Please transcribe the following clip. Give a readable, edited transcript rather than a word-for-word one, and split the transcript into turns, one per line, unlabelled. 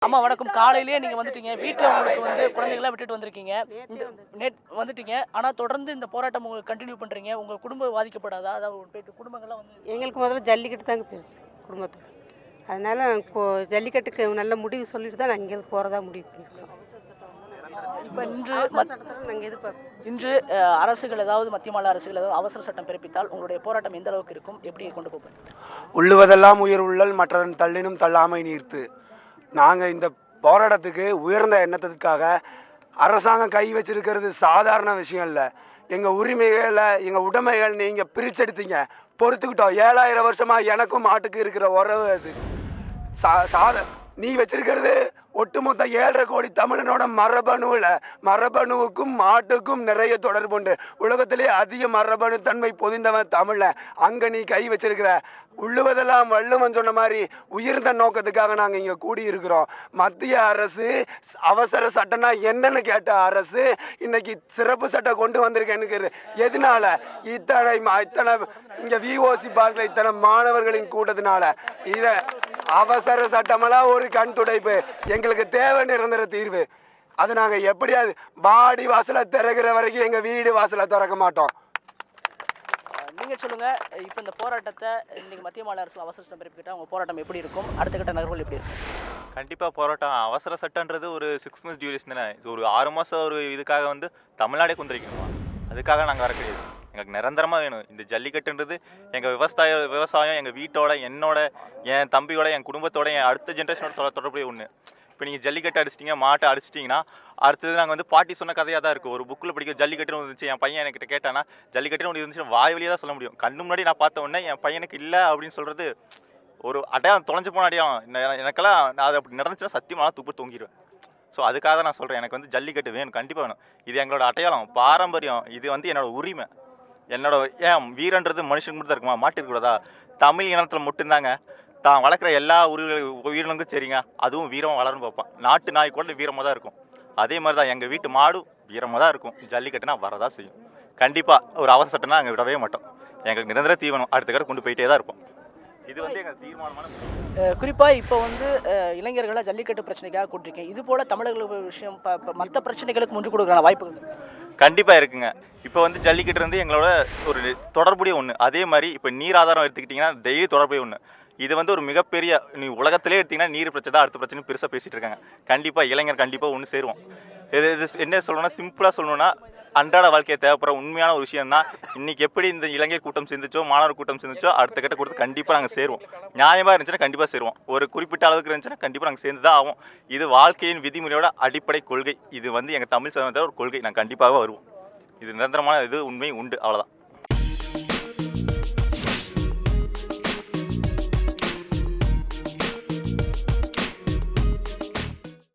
அம்மா வணக்கம். காலையிலேயே நீங்க வந்துட்டீங்க. வீட்டில் உங்களுக்கு வந்து குழந்தைகள்லாம் விட்டுட்டு வந்திருக்கீங்க. வந்துட்டீங்க. ஆனால் தொடர்ந்து இந்த போராட்டம் உங்களுக்கு கண்டினியூ பண்றீங்க. உங்க குடும்பம் பாதிக்கப்படாதா? அதாவது குடும்பங்கள்லாம் வந்து
எங்களுக்கு முதல்ல ஜல்லிக்கட்டு தாங்க பெருசு குடும்பத்தோட. அதனால ஜல்லிக்கட்டுக்கு நல்ல முடிவு சொல்லிட்டு தான் நாங்கள் இங்கேருந்து போகிறதா முடிவு பண்ணியிருக்கோம்.
இப்போ
நாங்கள் எதிர்பார்ப்போம்.
இன்று அரசுகள் ஏதாவது மத்திய மாநில அரசுகள் ஏதாவது அவசர சட்டம் பிறப்பித்தால் உங்களுடைய போராட்டம் எந்த அளவுக்கு இருக்கும்? எப்படி கொண்டு போகும்?
உள்ளுவதெல்லாம் உயிர் உள்ளல் மற்றதன் தள்ளினும் தள்ளாமை நீர்த்து. நாங்கள் இந்த போராட்டத்துக்கு உயர்ந்த எண்ணத்துக்காக அரசாங்கம் கை வச்சிருக்கிறது சாதாரண விஷயம் இல்லை. எங்கள் உரிமைகளை எங்கள் உடைமைகள் நீங்கள் பிரிச்செடுத்தீங்க, பொறுத்துக்கிட்டோம். 7000 வருஷமாக எனக்கும் மாட்டுக்கு இருக்கிற உறவு அது. நீ வச்சிருக்கிறது ஒட்டுமொத்த 7.5 கோடி தமிழனோட மரபணுவுக்கும் மாட்டுக்கும் நிறைய தொடர்பு உண்டு. உலகத்திலே அதிக மரபணு தன்மை பொதிந்தவன் தமிழன். அங்கே நீ கை வச்சிருக்கிற. உள்ளுவதெல்லாம் வள்ளுவன் சொன்ன மாதிரி உயர்ந்த நோக்கத்துக்காக நாங்கள் இங்கே கூடியிருக்கிறோம். மத்திய அரசு அவசர சட்டம்னா என்னன்னு கேட்ட அரசு இன்னைக்கு சிறப்பு சட்டம் கொண்டு வந்திருக்கேன்னு. எதனால? இத்தனை இங்கே விஓசி பார்க்கல இத்தனை மாணவர்களின் கூட்டத்தினால. இதை அவசர சட்டமெல்லாம் ஒரு கண் துடைப்பு. எங்களுக்கு தேவை நிரந்தர தீர்வு. அது நாங்கள் எப்படியாவது பாடி வாசலை திறக்கிற வரைக்கும் எங்கள் வீடு வாசலை திறக்க மாட்டோம்.
நீங்க சொல்லுங்க. இப்போ இந்த போராட்டத்தை இன்னைக்கு மத்திய மாநில அரசு அவசர சட்டம் பிறப்பிக்கிட்டா உங்க போராட்டம் எப்படி இருக்கும்? அடுத்த கட்ட நகர்வுகள் எப்படி இருக்கும்?
கண்டிப்பாக போராட்டம். அவசர சட்டன்றது ஒரு 6 months டியூரேஷன் தானே. இது ஒரு 6 மாதம் ஒரு இதுக்காக வந்து தமிழ்நாடே குந்திரிக்கணுமா? அதுக்காக நாங்கள் வர கிடையாது. எங்களுக்கு நிரந்தரமாக வேணும். இந்த ஜல்லிக்கட்டுன்றது எங்கள் விவசாயம் எங்கள் வீட்டோட, என்னோட, என் தம்பியோட, என் குடும்பத்தோட, என் அடுத்த ஜென்ரேஷனோட தொடர்புடைய ஒன்று. இப்போ நீங்கள் ஜல்லிக்கட்டு அடிச்சிட்டிங்க, மாட்டை அடிச்சிட்டிங்கன்னா அடுத்தது நாங்கள் வந்து பாட்டி சொன்ன கதையாக தான் இருக்குது. ஒரு புக்கில் படிக்கிற ஜல்லிக்கட்டுன்னு இருந்துச்சு. என் பையன் என்கிட்ட கேட்டானா ஜல்லிக்கட்டுன்னு ஒன்று இருந்துச்சு, வாய் வழியாக தான் சொல்ல முடியும். கண்ணு முன்னாடி நான் பார்த்த உடனே என் பையனுக்கு இல்லை அப்படின்னு சொல்கிறது ஒரு அடையாளம், தொலைஞ்சு போன அடையாளம். எனக்கெல்லாம் அது அப்படி நடந்துச்சுன்னா சத்தியமாக துப்பு தூங்கிடுவேன். ஸோ அதுக்காக நான் சொல்கிறேன், எனக்கு வந்து ஜல்லிக்கட்டு வேணும், கண்டிப்பாக வேணும். இது எங்களோட அடையாளம், பாரம்பரியம். இது வந்து என்னோட உரிமை, என்னோட. ஏன் வீரன்றது மனுஷனுக்கு மட்டும் தான் இருக்குமா? மாட்டு இருக்கக்கூடாதா? தமிழ் இனத்தில் மட்டும்தாங்க தான் வளர்க்குற எல்லா உயிரினங்களுக்கும் சரிங்க, அதுவும் வீரமாக வளர்ந்து பார்ப்பான். நாட்டு நாய் கூட வீரமாக தான் இருக்கும். அதே மாதிரி தான் எங்கள் வீட்டு மாடும் வீரமாக தான் இருக்கும். ஜல்லிக்கட்டுனா வரதான் செய்யும். கண்டிப்பாக ஒரு அவசர சட்டம்னா நாங்கள் விடவே மாட்டோம். எங்களுக்கு நிரந்தர தீவனம் அடுத்த கடை கொண்டு போயிட்டே தான் இருப்போம். இது வந்து எங்கள் தீர்மானமான.
குறிப்பாக இப்போ வந்து இளைஞர்களை ஜல்லிக்கட்டு பிரச்சனைக்காக கூட்டிருக்கேன். இது போல தமிழர்கள் விஷயம் மற்ற பிரச்சனைகளுக்கு முன்று கொடுக்குற வாய்ப்புகள்
கண்டிப்பாக இருக்குங்க. இப்போ வந்து ஜல்லிக்கட்டு வந்து எங்களோட ஒரு தொடர்புடைய ஒன்று. அதே மாதிரி இப்போ நீர் ஆதாரம் எடுத்துக்கிட்டிங்கன்னா டெய்லி தொடர்புடைய ஒன்று. இது வந்து ஒரு மிகப்பெரிய, நீ உலகத்திலே எடுத்திங்கன்னா நீர் பிரச்சனை தான் அடுத்த பிரச்சனை பெருசாக பேசிகிட்டு இருக்காங்க. கண்டிப்பாக இளைஞர் கண்டிப்பாக ஒன்று சேருவோம். இது என்ன சொல்லணும்னா, சிம்பிளாக சொல்லணும்னா, அன்றாட வாழ்க்கையை தேவைப்படுற உண்மையான ஒரு விஷயம் தான். இன்றைக்கி எப்படி இந்த இளைஞர் கூட்டம் சேர்ந்துச்சோ, மாணவர் கூட்டம் சேர்ந்துச்சோ, அடுத்த கட்ட கொடுத்து கண்டிப்பாக நாங்கள் சேருவோம். நியாயமாக இருந்துச்சுன்னா கண்டிப்பாக சேருவோம். ஒரு குறிப்பிட்ட அளவுக்கு இருந்துச்சுன்னா கண்டிப்பாக நாங்கள் சேர்ந்து தான் ஆகும். இது வாழ்க்கையின் விதிமுறையோட அடிப்படை கொள்கை. இது வந்து எங்கள் தமிழ் சமூகத்தோட ஒரு கொள்கை. நாங்கள் கண்டிப்பாக வருவோம். இது நிரந்தரமான இது உண்மை உண்டு, அவ்வளோதான்.